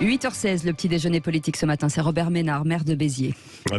8h16, le petit déjeuner politique ce matin, c'est Robert Ménard, maire de Béziers.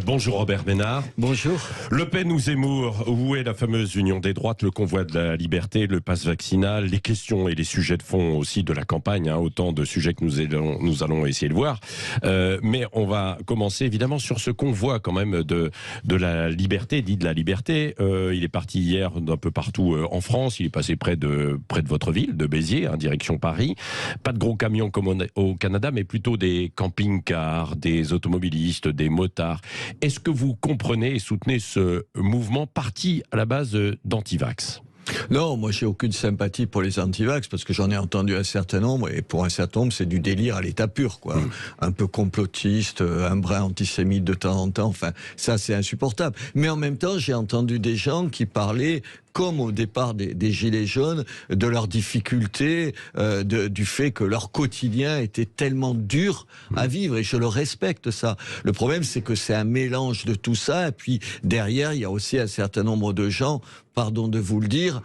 Bonjour Robert Ménard. Bonjour. Le Pen ou Zemmour, où est la fameuse union des droites, le convoi de la liberté, le pass vaccinal, les questions et les sujets de fond aussi de la campagne, autant de sujets que nous allons essayer de voir. Mais on va commencer évidemment sur ce convoi quand même de la liberté, dit de la liberté. Il est parti hier d'un peu partout en France, il est passé près de votre ville, de Béziers, direction Paris. Pas de gros camions comme au Canada, mais plutôt des camping-cars, des automobilistes, des motards. Est-ce que vous comprenez et soutenez ce mouvement parti à la base d'antivax ? Non, moi j'ai aucune sympathie pour les antivax parce que j'en ai entendu un certain nombre et pour un certain nombre c'est du délire à l'état pur, quoi. Un peu complotiste, un brin antisémite de temps en temps, enfin ça c'est insupportable. Mais en même temps j'ai entendu des gens qui parlaient comme au départ des Gilets jaunes, de leurs difficultés, du fait que leur quotidien était tellement dur à vivre, et je le respecte ça. Le problème, c'est que c'est un mélange de tout ça, et puis derrière, il y a aussi un certain nombre de gens, pardon de vous le dire,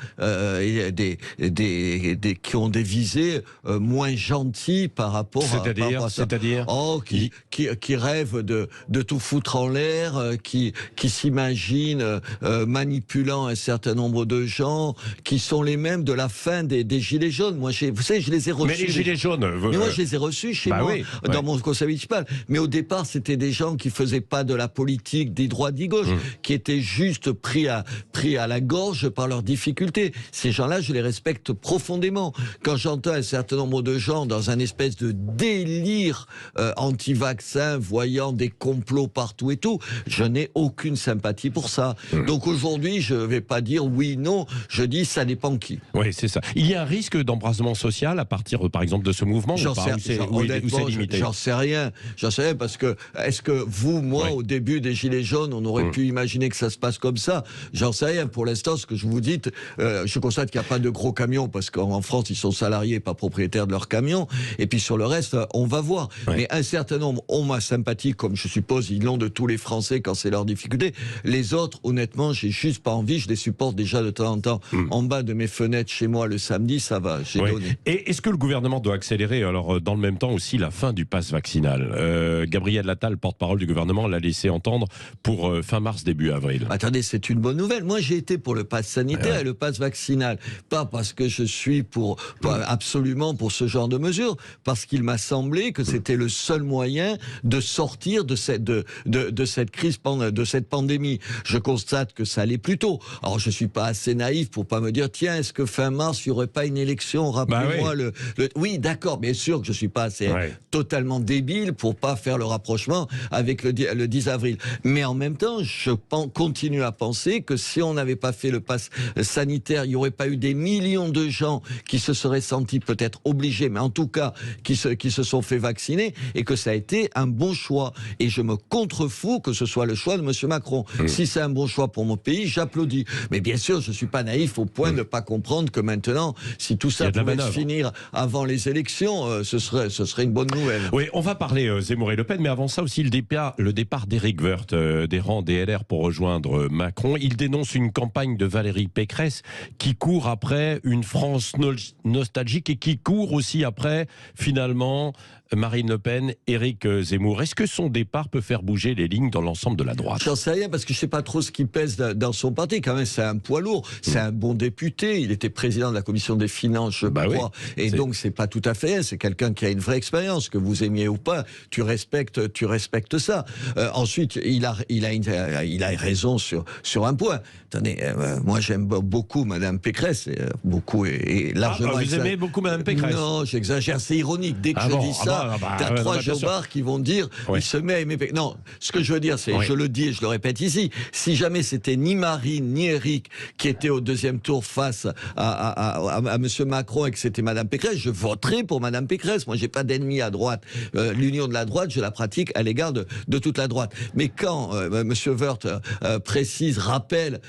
qui ont des visées moins gentilles par rapport à ça. C'est-à-dire qui rêvent de tout foutre en l'air, qui s'imaginent manipulant un certain nombre de gens qui sont les mêmes de la fin des Gilets jaunes. Moi, vous savez, je les ai reçus. Mais les Gilets jaunes... Mais moi, je les ai reçus chez moi, dans mon conseil municipal. Mais au départ, c'était des gens qui faisaient pas de la politique des droits des gauches, qui étaient juste pris à la gorge par leurs difficultés. Ces gens-là, je les respecte profondément. Quand j'entends un certain nombre de gens dans un espèce de délire anti-vaccin, voyant des complots partout et tout, je n'ai aucune sympathie pour ça. Donc aujourd'hui, je vais pas dire oui, non, je dis ça dépend qui. Oui, c'est ça. Il y a un risque d'embrasement social à partir, par exemple, de ce mouvement Honnêtement, j'en sais rien. J'en sais rien parce que, est-ce que vous, moi, au début des Gilets jaunes, on aurait pu imaginer que ça se passe comme ça? J'en sais rien. Pour l'instant, ce que je vous dis, je constate qu'il n'y a pas de gros camions parce qu'en France, ils sont salariés, pas propriétaires de leurs camions. Et puis sur le reste, on va voir. Mais un certain nombre ont ma sympathie, comme je suppose, ils l'ont de tous les Français quand c'est leur difficulté. Les autres, honnêtement, j'ai juste pas envie, je les supporte déjà de temps en temps en bas de mes fenêtres chez moi le samedi, ça va, j'ai donné. Et est-ce que le gouvernement doit accélérer, alors dans le même temps aussi, la fin du pass vaccinal? Gabriel Attal, porte-parole du gouvernement, l'a laissé entendre pour fin mars, début avril. Attendez, c'est une bonne nouvelle. Moi, j'ai été pour le pass sanitaire et le pass vaccinal. Pas parce que je suis absolument pour ce genre de mesures, parce qu'il m'a semblé que c'était le seul moyen de sortir de cette crise, de cette pandémie. Je constate que ça allait plus tôt. Alors, je suis pas assez naïf pour pas me dire, tiens, est-ce que fin mars, il n'y aurait pas une élection? Rappelez-moi Oui, d'accord, bien sûr que je suis pas assez totalement débile pour pas faire le rapprochement avec le 10 avril. Mais en même temps, je continue à penser que si on n'avait pas fait le pass sanitaire, il n'y aurait pas eu des millions de gens qui se seraient sentis peut-être obligés, mais en tout cas, qui se sont fait vacciner, et que ça a été un bon choix. Et je me contrefous que ce soit le choix de M. Macron. Si c'est un bon choix pour mon pays, j'applaudis. Mais bien sûr, je ne suis pas naïf au point de ne pas comprendre que maintenant, si tout ça pouvait se finir avant les élections, ce serait une bonne nouvelle. Oui, on va parler Zemmour et Le Pen, mais avant ça aussi le départ d'Éric Woerth des rangs des LR pour rejoindre Macron. Il dénonce une campagne de Valérie Pécresse qui court après une France nostalgique et qui court aussi après, finalement, Marine Le Pen, Éric Zemmour. Est-ce que son départ peut faire bouger les lignes dans l'ensemble de la droite? J'en sais rien parce que je ne sais pas trop ce qui pèse dans son parti. Quand même, c'est un poids lourd. C'est un bon député. Il était président de la commission des finances, je crois. Et donc, c'est pas tout à fait. C'est quelqu'un qui a une vraie expérience, que vous aimiez ou pas. Tu respectes ça. Ensuite, il a raison sur un point. Attendez, moi, j'aime beaucoup Madame Pécresse. Beaucoup et largement. Vous aimez beaucoup Madame Pécresse? Non, j'exagère. C'est ironique. Dès que je dis ça, t'as trois jobards qui vont dire il se met à aimer Pécresse. Non, ce que je veux dire, c'est, je le dis et je le répète ici, si jamais c'était ni Marine ni Éric qui étaient au deuxième tour face à M. Macron et que c'était Mme Pécresse, je voterais pour Mme Pécresse. Moi, j'ai pas d'ennemi à droite. L'union de la droite, je la pratique à l'égard de toute la droite. Mais quand M. Woerth rappelle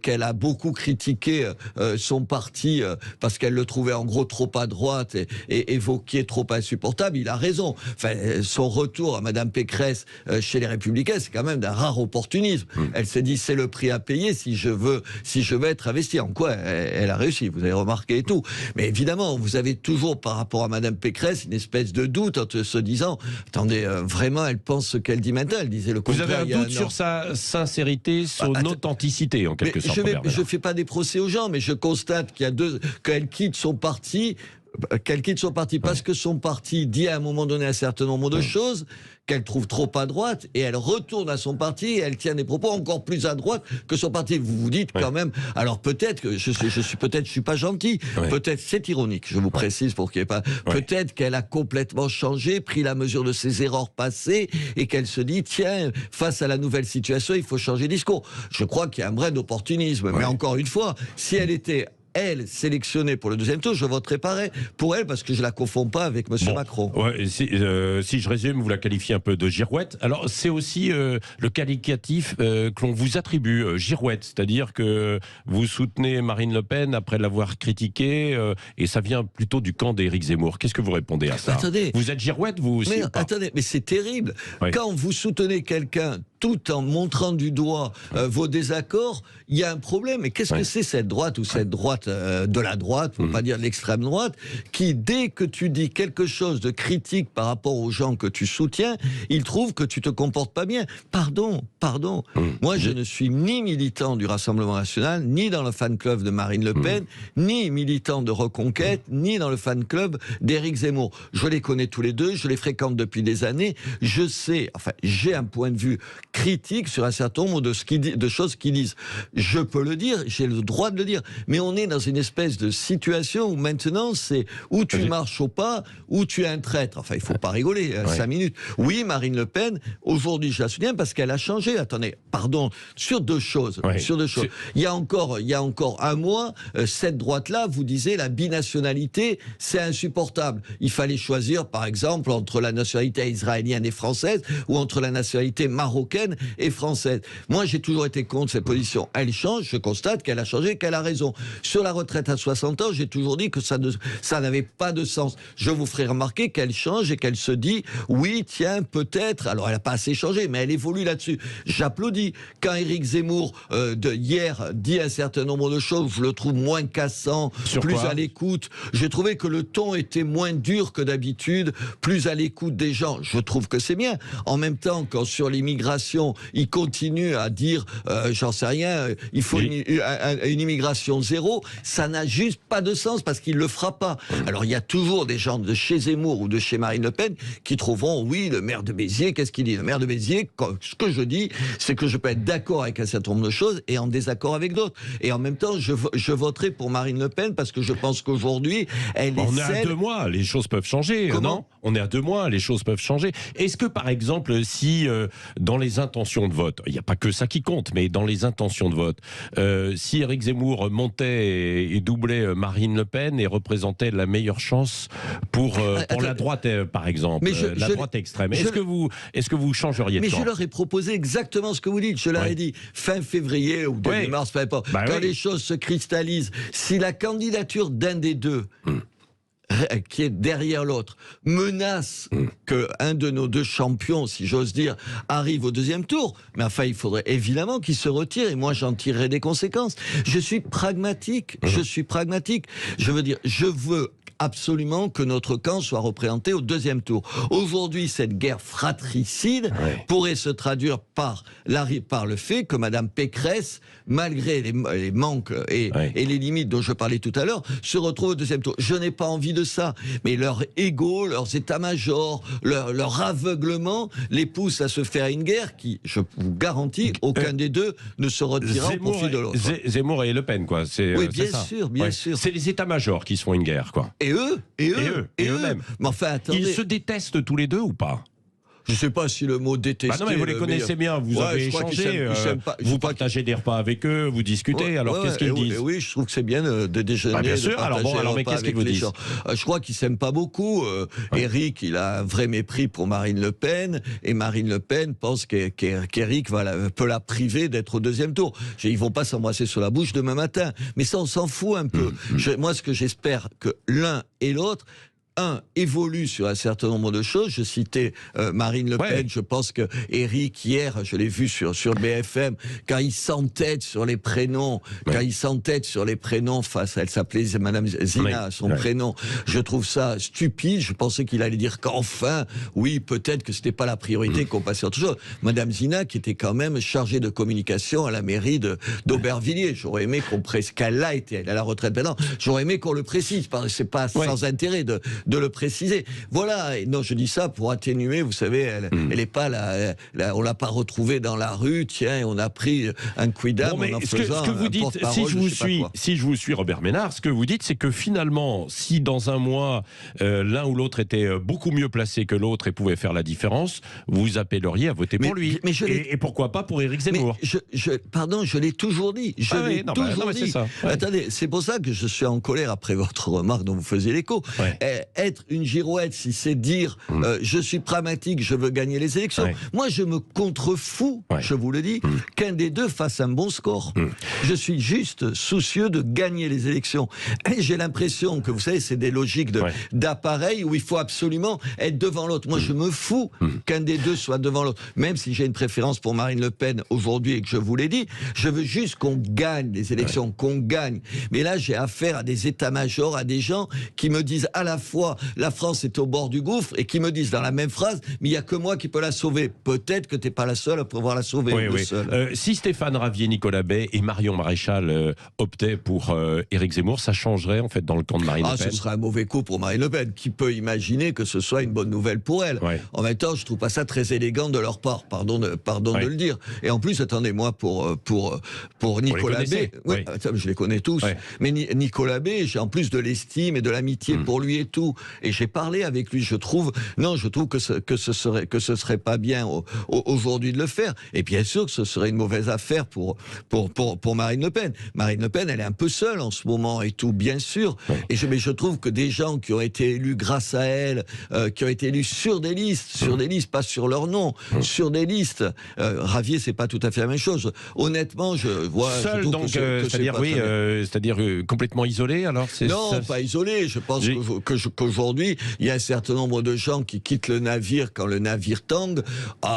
qu'elle a beaucoup critiqué son parti parce qu'elle le trouvait en gros trop à droite et évoqué trop insupportable, il a raison. Enfin, son retour à Mme Pécresse chez les Républicains, c'est quand même d'un rare opportunisme. Elle s'est dit, c'est le prix à payer si je si je vais être investi. En quoi elle a réussi, vous avez remarqué et tout. Mais évidemment, vous avez toujours, par rapport à Madame Pécresse, une espèce de doute en se disant, attendez, vraiment, elle pense ce qu'elle dit maintenant. Elle disait le contraire. Vous avez un doute sur sa sincérité, son authenticité, en quelque sorte. Je ne fais pas des procès aux gens, mais je constate qu'elle quitte son parti. Parce que son parti dit à un moment donné un certain nombre de choses qu'elle trouve trop à droite, et elle retourne à son parti et elle tient des propos encore plus à droite que son parti. Vous vous dites quand même, alors peut-être que je suis pas gentil, peut-être c'est ironique, je vous précise pour qu'il n'y ait pas, peut-être qu'elle a complètement changé, pris la mesure de ses erreurs passées et qu'elle se dit, tiens, face à la nouvelle situation, il faut changer de discours. Je crois qu'il y a un brin d'opportunisme, mais encore une fois, si elle était sélectionnée pour le deuxième tour, je voterai pareil pour elle parce que je la confonds pas avec M. Macron. Ouais, si je résume, vous la qualifiez un peu de girouette. Alors c'est aussi le qualificatif que l'on vous attribue, girouette, c'est-à-dire que vous soutenez Marine Le Pen après l'avoir critiquée et ça vient plutôt du camp d'Éric Zemmour. Qu'est-ce que vous répondez à ça? Attendez, vous êtes girouette, vous aussi? Mais ou pas? attendez, mais c'est terrible. Quand vous soutenez quelqu'un tout en montrant du doigt vos désaccords, il y a un problème. Et qu'est-ce que c'est cette droite ou cette droite de la droite, pour pas dire de l'extrême droite, qui dès que tu dis quelque chose de critique par rapport aux gens que tu soutiens, ils trouvent que tu te comportes pas bien. Pardon. Moi, je ne suis ni militant du Rassemblement national, ni dans le fan club de Marine Le Pen, ni militant de Reconquête, ni dans le fan club d'Éric Zemmour. Je les connais tous les deux, je les fréquente depuis des années. Je sais, enfin, j'ai un point de vue critique sur un certain nombre de choses qu'ils disent. Je peux le dire, j'ai le droit de le dire, mais on est dans une espèce de situation où maintenant c'est ou tu marches au pas, ou tu es un traître. Enfin, il faut pas rigoler, 5 minutes. Oui, Marine Le Pen, aujourd'hui je la soutiens parce qu'elle a changé. Attendez, pardon, sur deux choses. Il y a encore un mois, cette droite-là vous disait la binationalité, c'est insupportable. Il fallait choisir, par exemple, entre la nationalité israélienne et française, ou entre la nationalité marocaine et française. Moi, j'ai toujours été contre cette position. Elle change, je constate qu'elle a changé, qu'elle a raison. Sur la retraite à 60 ans, j'ai toujours dit que ça n'avait pas de sens. Je vous ferai remarquer qu'elle change et qu'elle se dit, oui, tiens, peut-être, alors elle n'a pas assez changé, mais elle évolue là-dessus. J'applaudis. Quand Éric Zemmour, hier, dit un certain nombre de choses, je le trouve moins cassant, plus à l'écoute. J'ai trouvé que le ton était moins dur que d'habitude, plus à l'écoute des gens. Je trouve que c'est bien. En même temps, quand sur l'immigration, il continue à dire, j'en sais rien, il faut une immigration zéro, ça n'a juste pas de sens parce qu'il ne le fera pas. Alors il y a toujours des gens de chez Zemmour ou de chez Marine Le Pen qui trouveront, oui, le maire de Béziers, qu'est-ce qu'il dit? Le maire de Béziers, ce que je dis, c'est que je peux être d'accord avec un certain nombre de choses et en désaccord avec d'autres. Et en même temps, je voterai pour Marine Le Pen parce que je pense qu'aujourd'hui, elle est On est à 2 mois, les choses peuvent changer, non? On est à 2 mois, les choses peuvent changer. Est-ce que, par exemple, si dans les intentions de vote, il n'y a pas que ça qui compte, mais dans les intentions de vote, si Éric Zemmour montait et doublait Marine Le Pen et représentait la meilleure chance pour la droite, par exemple, la droite extrême, est-ce que vous changeriez de camp? Mais je leur ai proposé exactement ce que vous dites. Je leur ai dit, fin février ou début mars, peu importe, quand les choses se cristallisent, si la candidature d'un des deux qui est derrière l'autre, menace que un de nos deux champions, si j'ose dire, arrive au deuxième tour. Mais enfin, il faudrait évidemment qu'il se retire et moi, j'en tirerai des conséquences. Je suis pragmatique. Je veux dire, je veux absolument que notre camp soit représenté au deuxième tour. Aujourd'hui, cette guerre fratricide pourrait se traduire par le fait que Madame Pécresse, malgré les manques et les limites dont je parlais tout à l'heure, se retrouve au deuxième tour. Je n'ai pas envie de ça, mais leur ego, leurs états-majors, leur aveuglement les pousse à se faire une guerre qui, je vous garantis, aucun des deux ne se retirera au profit de l'autre. Zemmour et Le Pen, quoi. Oui, bien sûr. C'est les états-majors qui se font une guerre, quoi. Et eux-mêmes. Mais enfin, attendez. Ils se détestent tous les deux ou pas? Je ne sais pas si le mot détester... non, mais vous les connaissez bien, vous avez échangé, vous partagez des repas avec eux, vous discutez, alors qu'est-ce qu'ils disent? Oui, je trouve que c'est bien de déjeuner, bien sûr, alors mais qu'est-ce qu'ils vous disent? Je crois qu'ils ne s'aiment pas beaucoup. Éric, il a un vrai mépris pour Marine Le Pen, et Marine Le Pen pense qu'Éric peut la priver d'être au deuxième tour. Ils ne vont pas s'embrasser sur la bouche demain matin, mais ça, on s'en fout un peu. Moi, ce que j'espère, que l'un et l'autre... évolue sur un certain nombre de choses. Je citais Marine Le Pen. Je pense que Éric, hier, je l'ai vu sur BFM, quand il s'entête sur les prénoms, face à, elle s'appelait Madame Zina, son prénom, je trouve ça stupide. Je pensais qu'il allait dire qu'enfin, oui, peut-être que c'était pas la priorité, qu'on passait à autre chose. Madame Zina, qui était quand même chargée de communication à la mairie d'Aubervilliers. J'aurais aimé qu'on précise qu'elle a été, elle est à la retraite maintenant. J'aurais aimé qu'on le précise, parce que c'est pas sans intérêt de le préciser. Voilà. Et non, je dis ça pour atténuer. Vous savez, elle est pas là. On l'a pas retrouvée dans la rue. Tiens, on a pris un quidam en faisant ce que vous dites, si je vous suis, Robert Ménard, ce que vous dites, c'est que finalement, si dans un mois l'un ou l'autre était beaucoup mieux placé que l'autre et pouvait faire la différence, vous appelleriez à voter pour lui. Et pourquoi pas pour Éric Zemmour? Pardon, je l'ai toujours dit. Je l'ai toujours dit. Ça, Attendez, c'est pour ça que je suis en colère après votre remarque dont vous faisiez l'écho. Être une girouette, si c'est dire je suis pragmatique, je veux gagner les élections. Moi, je me contrefous, je vous le dis, qu'un des deux fasse un bon score. Je suis juste soucieux de gagner les élections. Et j'ai l'impression que, vous savez, c'est des logiques d'appareil où il faut absolument être devant l'autre. Moi, je me fous qu'un des deux soit devant l'autre. Même si j'ai une préférence pour Marine Le Pen aujourd'hui et que je vous l'ai dit, je veux juste qu'on gagne les élections, qu'on gagne. Mais là, j'ai affaire à des états-majors, à des gens qui me disent à la fois la France est au bord du gouffre et qui me disent dans la même phrase, mais il n'y a que moi qui peux la sauver. Peut-être que tu n'es pas la seule à pouvoir la sauver. Si Stéphane Ravier, Nicolas Bay et Marion Maréchal optaient pour Éric Zemmour, ça changerait en fait dans le camp de Marine Le Pen. Ce serait un mauvais coup pour Marine Le Pen. Qui peut imaginer que ce soit une bonne nouvelle pour elle? En même temps, je trouve pas ça très élégant de leur part. Pardon de le dire. Et en plus, attendez-moi pour Nicolas Bay. Je les connais tous. Mais Nicolas Bay, j'ai en plus de l'estime et de l'amitié pour lui et tout. Et j'ai parlé avec lui. Je trouve que ce serait pas bien aujourd'hui de le faire. Et bien sûr que ce serait une mauvaise affaire pour Marine Le Pen. Marine Le Pen, elle est un peu seule en ce moment et tout, bien sûr. Mais je trouve que des gens qui ont été élus grâce à elle, qui ont été élus sur des listes, pas sur leur nom, sur des listes. Ravier, c'est pas tout à fait la même chose. Honnêtement, je vois. Seul, donc, c'est-à-dire complètement isolé, alors? Non, pas isolé. Je pense qu'aujourd'hui, il y a un certain nombre de gens qui quittent le navire quand le navire tangue.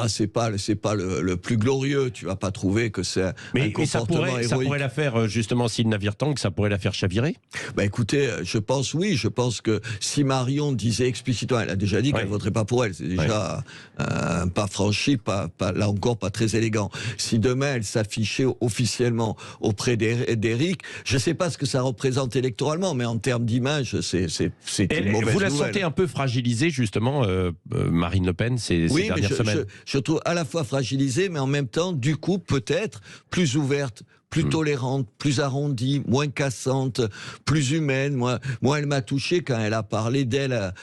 C'est pas le plus glorieux. Tu vas pas trouver que c'est un comportement héroïque. Ça pourrait la faire, justement, si le navire tangue, ça pourrait la faire chavirer? Écoutez, je pense que si Marion disait explicitement, elle a déjà dit qu'elle ne voterait pas pour elle, c'est déjà un pas franchi, là encore pas très élégant. Si demain elle s'affichait officiellement auprès d'Éric, je ne sais pas ce que ça représente électoralement, mais en termes d'image, c'est une mauvaise nouvelle. Vous la sentez un peu fragilisée, justement, Marine Le Pen, ces dernières semaines? Je trouve à la fois fragilisée, mais en même temps, du coup, peut-être plus ouverte, plus tolérante, plus arrondie, moins cassante, plus humaine. Moi, elle m'a touché quand elle a parlé d'elle à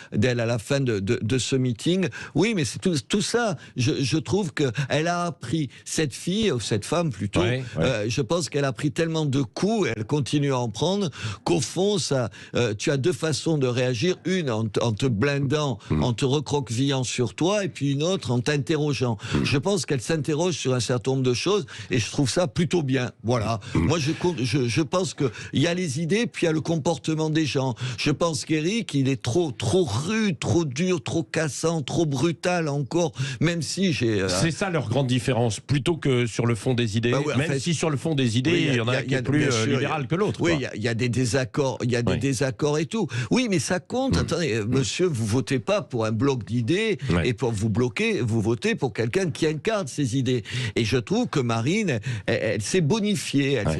la fin de ce meeting. Oui, mais c'est tout ça. Je trouve qu'elle a appris, cette fille, ou cette femme plutôt, je pense qu'elle a pris tellement de coups, elle continue à en prendre, qu'au fond, tu as deux façons de réagir. Une en te blindant, en te recroquevillant sur toi, et puis une autre en t'interrogeant. Je pense qu'elle s'interroge sur un certain nombre de choses, et je trouve ça plutôt bien. Voilà. Moi, je pense qu'il y a les idées, puis il y a le comportement des gens. Je pense qu'Éric, il est trop rude, trop dur, trop cassant, trop brutal encore, même si j'ai... C'est ça leur grande différence, plutôt que sur le fond des idées, si sur le fond des idées, il y en a qui est plus libéral que l'autre. Oui, il y a des désaccords, des désaccords et tout. Oui, mais ça compte. Attendez, monsieur, vous votez pas pour un bloc d'idées, et pour vous votez pour quelqu'un qui incarne ces idées. Et je trouve que Marine, elle s'est bonifiée.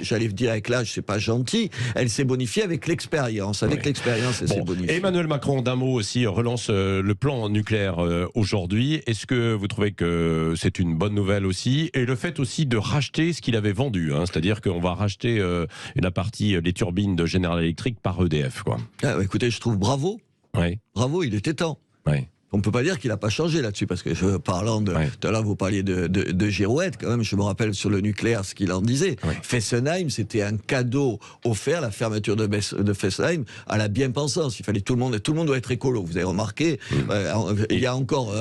J'allais dire avec l'âge, c'est pas gentil. Elle s'est bonifiée avec l'expérience. Avec l'expérience, elle s'est bonifiée. Emmanuel Macron, d'un mot aussi, relance le plan nucléaire aujourd'hui. Est-ce que vous trouvez que c'est une bonne nouvelle aussi? Et le fait aussi de racheter ce qu'il avait vendu, c'est-à-dire qu'on va racheter la partie, les turbines de General Electric par EDF, quoi. Écoutez, je trouve bravo. Bravo, il était temps. On ne peut pas dire qu'il n'a pas changé là-dessus, parce que parlant de... Tout à l'heure, vous parliez de Girouette, quand même, je me rappelle sur le nucléaire ce qu'il en disait. Fessenheim, c'était un cadeau offert, la fermeture de Fessenheim, à la bien-pensance. Il fallait tout le monde doit être écolo. Vous avez remarqué, il y a encore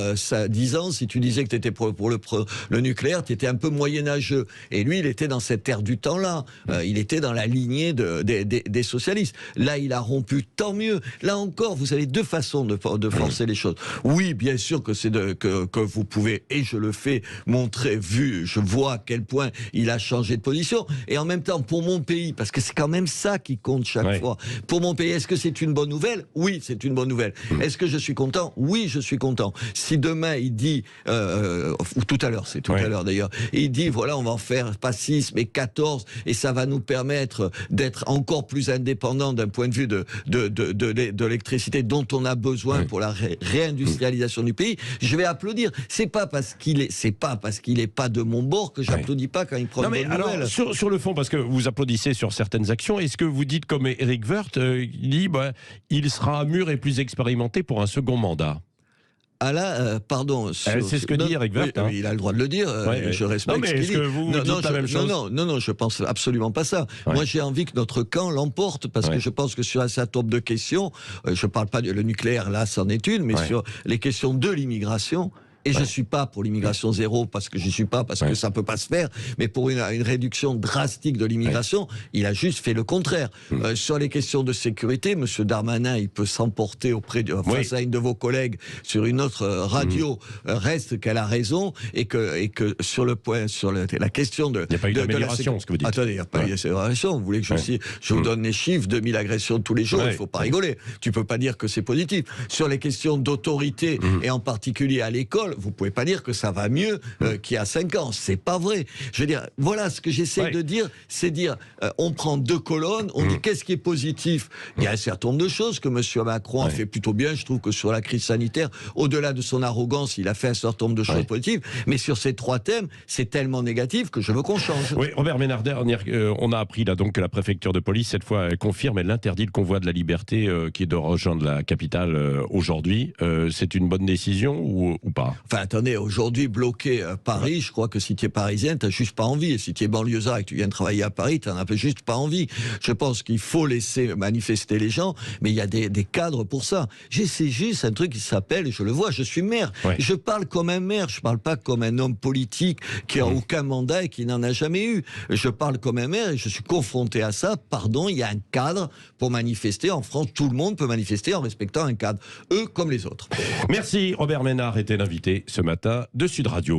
10 ans, si tu disais que tu étais pour le nucléaire, tu étais un peu moyenâgeux. Et lui, il était dans cette ère du temps-là. Il était dans la lignée des socialistes. Là, il a rompu, tant mieux. Là encore, vous avez deux façons de forcer les choses. Oui, bien sûr que que vous pouvez, et je le fais, je vois à quel point il a changé de position. Et en même temps, pour mon pays, parce que c'est quand même ça qui compte chaque fois. Pour mon pays, est-ce que c'est une bonne nouvelle? Oui, c'est une bonne nouvelle. Est-ce que je suis content? Oui, je suis content. Si demain il dit, ou tout à l'heure, c'est tout à l'heure d'ailleurs, il dit voilà, on va en faire pas 6 mais 14, et ça va nous permettre d'être encore plus indépendants d'un point de vue de l'électricité dont on a besoin pour la réindustrialisation du pays, je vais applaudir. C'est pas parce qu'il est pas de mon bord que j'applaudis pas quand il prend une bonne nouvelle. Sur le fond, parce que vous applaudissez sur certaines actions, est-ce que vous dites comme Éric Woerth, il dit il sera mûr et plus expérimenté pour un second mandat? Ah là, pardon. C'est ce que dit Éric Woerth. Il a le droit de le dire. Je respecte. Non, mais est-ce que vous dites la même chose? Non, je pense absolument pas ça. Moi, j'ai envie que notre camp l'emporte, parce que je pense que sur un certain nombre de questions, je parle pas du nucléaire, là, c'en est une, mais sur les questions de l'immigration. Et je suis pas pour l'immigration zéro, parce que j'y suis pas, parce que ça peut pas se faire, mais pour une réduction drastique de l'immigration, il a juste fait le contraire. Sur les questions de sécurité, Monsieur Darmanin, il peut s'emporter face à une de vos collègues sur une autre radio, reste qu'elle a raison, et que sur le point, la question de... Il n'y a pas eu d'amélioration, ce que vous dites. Attendez, il n'y a pas eu d'amélioration. Vous voulez que je vous donne les chiffres, 2000 agressions tous les jours, il faut pas rigoler. Tu peux pas dire que c'est positif. Sur les questions d'autorité, et en particulier à l'école, vous pouvez pas dire que ça va mieux qu'il y a 5 ans. C'est pas vrai. Je veux dire, voilà ce que j'essaie de dire, c'est dire, on prend 2 colonnes, on dit qu'est-ce qui est positif. Il y a un certain nombre de choses que M. Macron a fait plutôt bien. Je trouve que sur la crise sanitaire, au-delà de son arrogance, il a fait un certain nombre de choses positives. Mais sur ces 3 thèmes, c'est tellement négatif que je veux qu'on change. Oui, Robert Ménard, on a appris là donc que la préfecture de police, cette fois, elle confirme, elle interdit le convoi de la liberté qui est de rejoindre la capitale aujourd'hui. C'est une bonne décision ou pas? Enfin, attendez, aujourd'hui, bloquer Paris, je crois que si tu es parisien, tu n'as juste pas envie. Et si tu es banlieusard et que tu viens travailler à Paris, tu n'en as juste pas envie. Je pense qu'il faut laisser manifester les gens, mais il y a des cadres pour ça. C'est juste un truc qui s'appelle, je le vois, je suis maire. Je parle comme un maire, je parle pas comme un homme politique qui a aucun mandat et qui n'en a jamais eu. Je parle comme un maire et je suis confronté à ça. Pardon, il y a un cadre pour manifester. En France, tout le monde peut manifester en respectant un cadre. Eux comme les autres. Merci, Robert Ménard était l'invité ce matin de Sud Radio.